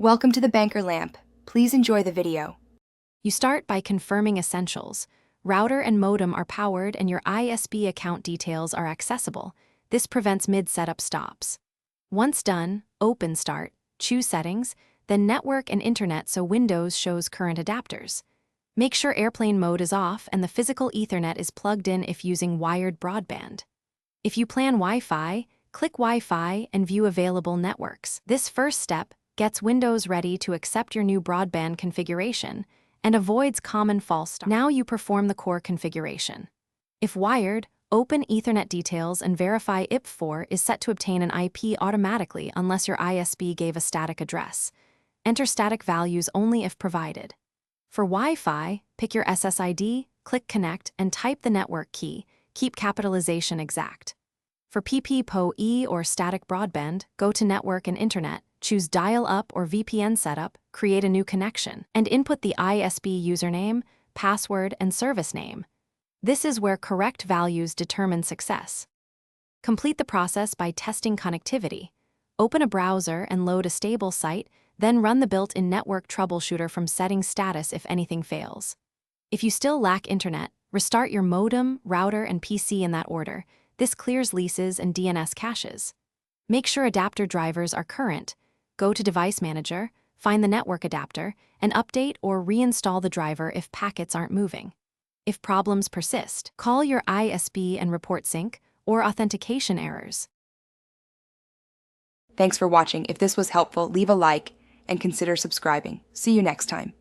Welcome to the Banker Lamp. Please enjoy the video. You start by confirming essentials. Router and modem are powered and your ISP account details are accessible. This prevents mid-setup stops. Once done, open Start, choose Settings, then Network and Internet so Windows shows current adapters. Make sure airplane mode is off and the physical Ethernet is plugged in if using wired broadband. If you plan Wi-Fi, click Wi-Fi and view available networks. This first step gets Windows ready to accept your new broadband configuration and avoids common false starts. Now you perform the core configuration. If wired, open Ethernet details and verify IP4 is set to obtain an IP automatically unless your ISP gave a static address. Enter static values only if provided. For Wi-Fi, pick your SSID, click Connect, and type the network key. Keep capitalization exact. For PPPoE or static broadband, go to Network and Internet, choose Dial-Up or VPN setup, create a new connection, and input the ISP username, password, and service name. This is where correct values determine success. Complete the process by testing connectivity. Open a browser and load a stable site, then run the built-in network troubleshooter from Settings status if anything fails. If you still lack internet, restart your modem, router, and PC in that order. This clears leases and DNS caches. Make sure adapter drivers are current. Go to Device Manager, find the network adapter, and update or reinstall the driver if packets aren't moving. If problems persist, call your ISP and report sync or authentication errors. Thanks for watching. If this was helpful, leave a like and consider subscribing. See you next time.